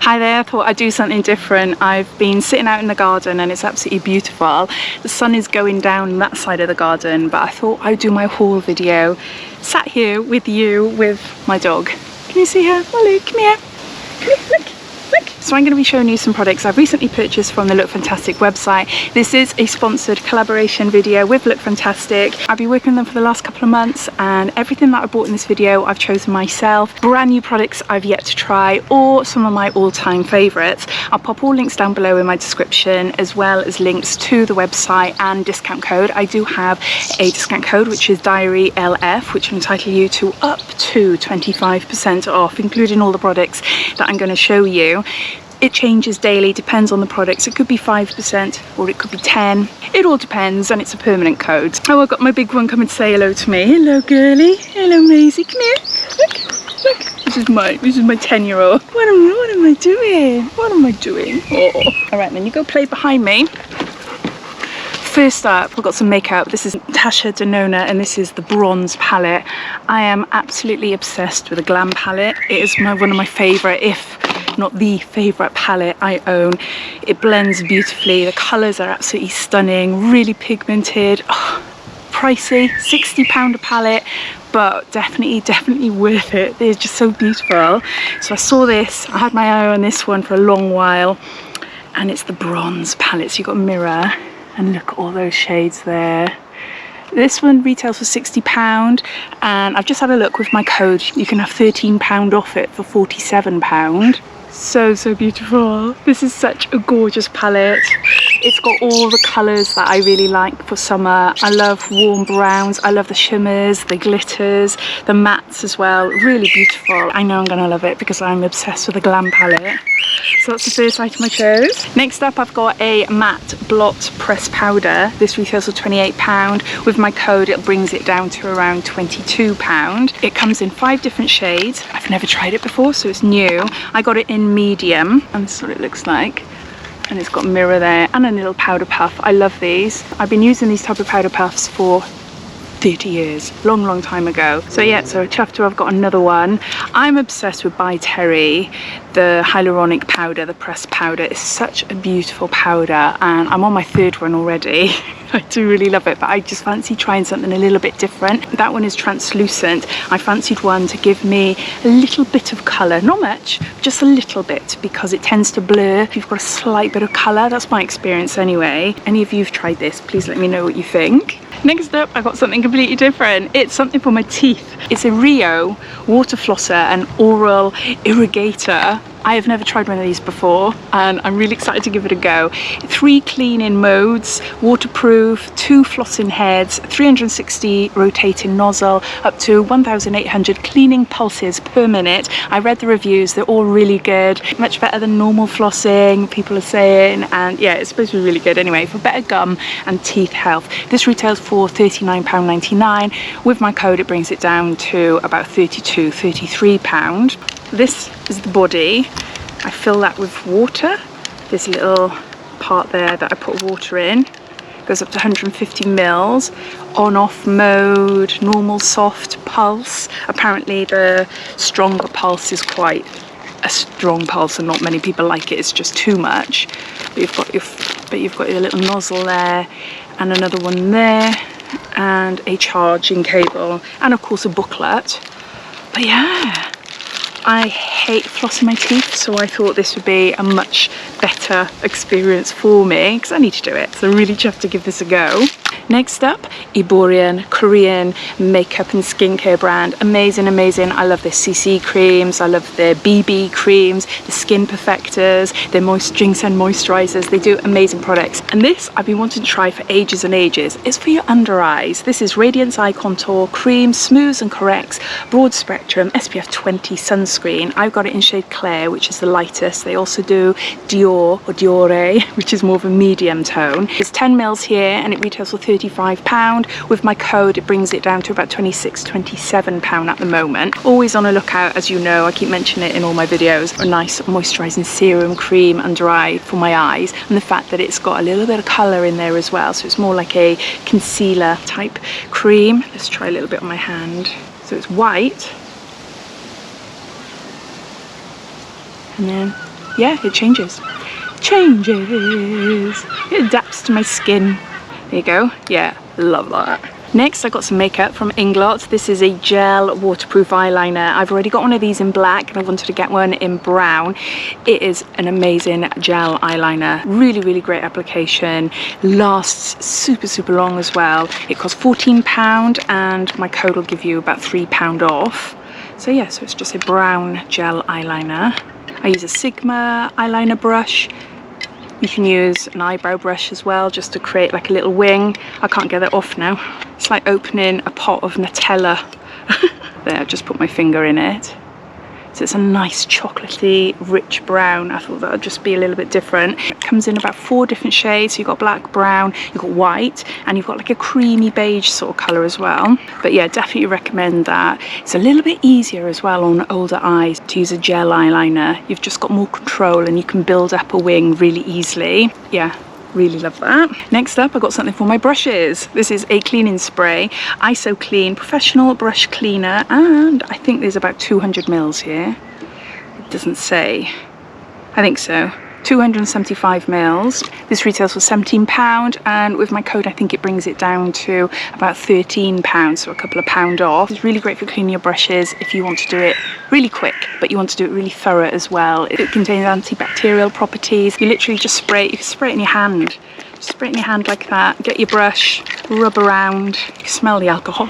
Hi there, I thought I'd do something different. I've been sitting out in the garden and it's absolutely beautiful. The sun is going down that side of the garden, but I thought I'd do my haul video. Sat here with you with my dog. Can you see her? Molly, come here. Come here, look. Look. So I'm going to be showing you some products I've recently purchased from the Lookfantastic website. This is a sponsored collaboration video with Lookfantastic. I've been working with them for the last couple of months and everything that I bought in this video I've chosen myself. Brand new products I've yet to try or some of my all-time favourites. I'll pop all links down below in my description as well as links to the website and discount code. I do have a discount code which is DiaryLF, which will entitle you to up to 25% off, including all the products that I'm going to show you. It changes daily, depends on the products. It could be 5% or it could be 10. It all depends and it's a permanent code. Oh, I've got my big one coming to say hello to me. Hello girlie. Hello Maisie. Come here. Look, look. This is my 10-year-old. What am I doing? What am I doing? Oh. Alright then, you go play behind me. First up, we've got some makeup. This is Natasha De Nona and this is the bronze palette. I am absolutely obsessed with a glam palette. It is one of my favourite, if not the favourite palette I own. It blends beautifully. The colours are absolutely stunning, really pigmented. Oh, pricey, £60 a palette, but definitely worth it. They're just so beautiful. So I saw this, I had my eye on this one for a long while, and it's the bronze palette. So you've got a mirror. And look at all those shades there. This one retails for £60 and I've just had a look with my code. You can have £13 off it for £47. So beautiful. This is such a gorgeous palette. It's got all the colours that I really like for summer. I love warm browns, I love the shimmers, the glitters, the mattes as well. Really beautiful. I know I'm gonna love it because I'm obsessed with the glam palette. So that's the first item I chose. Next up I've got a matte blot pressed powder. This retails for £28. With my code it brings it down to around £22. It comes in 5 different shades. I've never tried it before so it's new. I got it in medium and this is what it looks like. And it's got a mirror there and a little powder puff. I love these. I've been using these type of powder puffs for 30 years, long time ago. So yeah, so chuffed to have got another one. I'm obsessed with By Terry, the hyaluronic powder, the pressed powder. It's such a beautiful powder and I'm on my 3rd one already. I do really love it, but I just fancy trying something a little bit different. That one is translucent. I fancied one to give me a little bit of colour, not much, just a little bit, because it tends to blur if you've got a slight bit of colour. That's my experience anyway. Any of you who've tried this, please let me know what you think. Next up, I got something completely different. It's something for my teeth. It's a Rio water flosser and oral irrigator. I have never tried one of these before and I'm really excited to give it a go. 3 cleaning modes, waterproof, 2 flossing heads, 360 rotating nozzle, up to 1,800 cleaning pulses per minute. I read the reviews, they're all really good. Much better than normal flossing, people are saying, and yeah, it's supposed to be really good anyway, for better gum and teeth health. This retails for £39.99. With my code it brings it down to about £32, £33. This is the body. I fill that with water. There's a little part there that I put water in. It goes up to 150 mils. On-off mode, normal soft pulse. Apparently the stronger pulse is quite a strong pulse and not many people like it. It's just too much. But you've got your little nozzle there and another one there and a charging cable and of course a booklet. But yeah, I hate flossing my teeth, so I thought this would be a much better experience for me because I need to do it. So I'm really chuffed to give this a go. Next up, Iborian Korean makeup and skincare brand. Amazing. I love their CC creams, I love their BB creams, the skin perfectors, their ginseng moisturizers. They do amazing products. And this I've been wanting to try for ages and ages. It's for your under eyes. This is Radiance Eye Contour Cream, smooths and corrects, broad spectrum, SPF 20 sunscreen. I've got it in shade Claire, which is the lightest. They also do Dior or Diore, which is more of a medium tone. It's 10 mils here and it retails for £35. With my code it brings it down to about £26, £27 at the moment. Always on a lookout, as you know, I keep mentioning it in all my videos, a nice moisturising serum cream under eye for my eyes, and the fact that it's got a little bit of colour in there as well, so it's more like a concealer type cream. Let's try a little bit on my hand. So it's white and then yeah, it changes. It adapts to my skin. There you go. Yeah, love that. Next, I got some makeup from Inglot. This is a gel waterproof eyeliner. I've already got one of these in black and I wanted to get one in brown. It is an amazing gel eyeliner. Really, really great application. Lasts super, super long as well. It costs £14 and my code will give you about £3 off. So yeah, so it's just a brown gel eyeliner. I use a Sigma eyeliner brush. You can use an eyebrow brush as well, just to create like a little wing. I can't get it off now. It's like opening a pot of Nutella. There, I've just put my finger in it. So it's a nice chocolatey, rich brown. I thought that would just be a little bit different. It comes in about 4 different shades. So you've got black, brown, you've got white, and you've got like a creamy beige sort of colour as well. But yeah, definitely recommend that. It's a little bit easier as well on older eyes to use a gel eyeliner. You've just got more control and you can build up a wing really easily. Yeah. Really love that. Next up, I got something for my brushes. This is a cleaning spray, ISO Clean Professional Brush Cleaner, and I think there's about 200 mils here. It doesn't say. I think so. 275 mils. This retails for £17 and with my code I think it brings it down to about £13, so a couple of pound off. It's really great for cleaning your brushes if you want to do it really quick but you want to do it really thorough as well. It contains antibacterial properties. You literally just spray it. You can spray it in your hand. Just spray it in your hand like that. Get your brush, rub around. You can smell the alcohol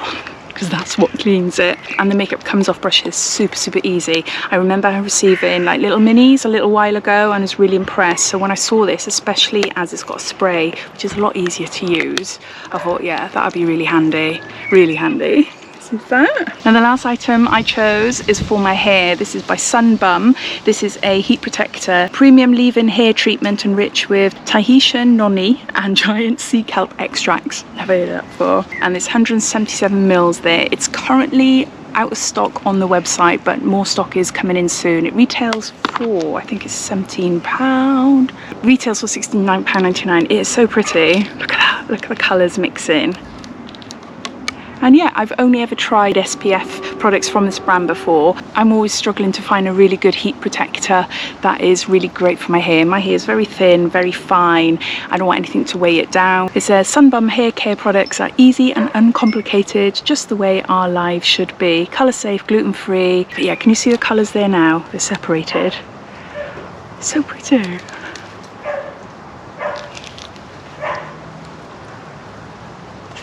because that's what cleans it, and the makeup comes off brushes super, super easy. I remember receiving like little minis a little while ago and I was really impressed. So when I saw this, especially as it's got a spray which is a lot easier to use, I thought yeah, that would be really handy, really handy. Is that? And the last item I chose is for my hair. This is by Sunbum. This is a heat protector, premium leave-in hair treatment enriched with Tahitian noni and giant sea kelp extracts. Never heard of that before. And it's 177 mils there. It's currently out of stock on the website, but more stock is coming in soon. It retails for, I think it's £17. Retails for £69.99. It is so pretty. Look at that. Look at the colours mixing. And yeah, I've only ever tried SPF products from this brand before. I'm always struggling to find a really good heat protector that is really great for my hair. My hair is very thin, very fine. I don't want anything to weigh it down. It says Sunbum hair care products are easy and uncomplicated, just the way our lives should be. Colour safe, gluten free. But yeah, can you see the colours there now? They're separated. So pretty.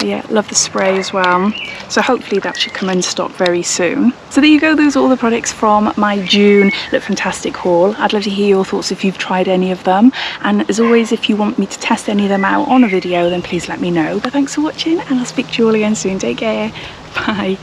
Yeah, love the spray as well. So hopefully that should come in stock very soon. So there you go, those are all the products from my June Lookfantastic haul. I'd love to hear your thoughts if you've tried any of them. And as always, if you want me to test any of them out on a video, then please let me know. But thanks for watching and I'll speak to you all again soon. Take care. Bye.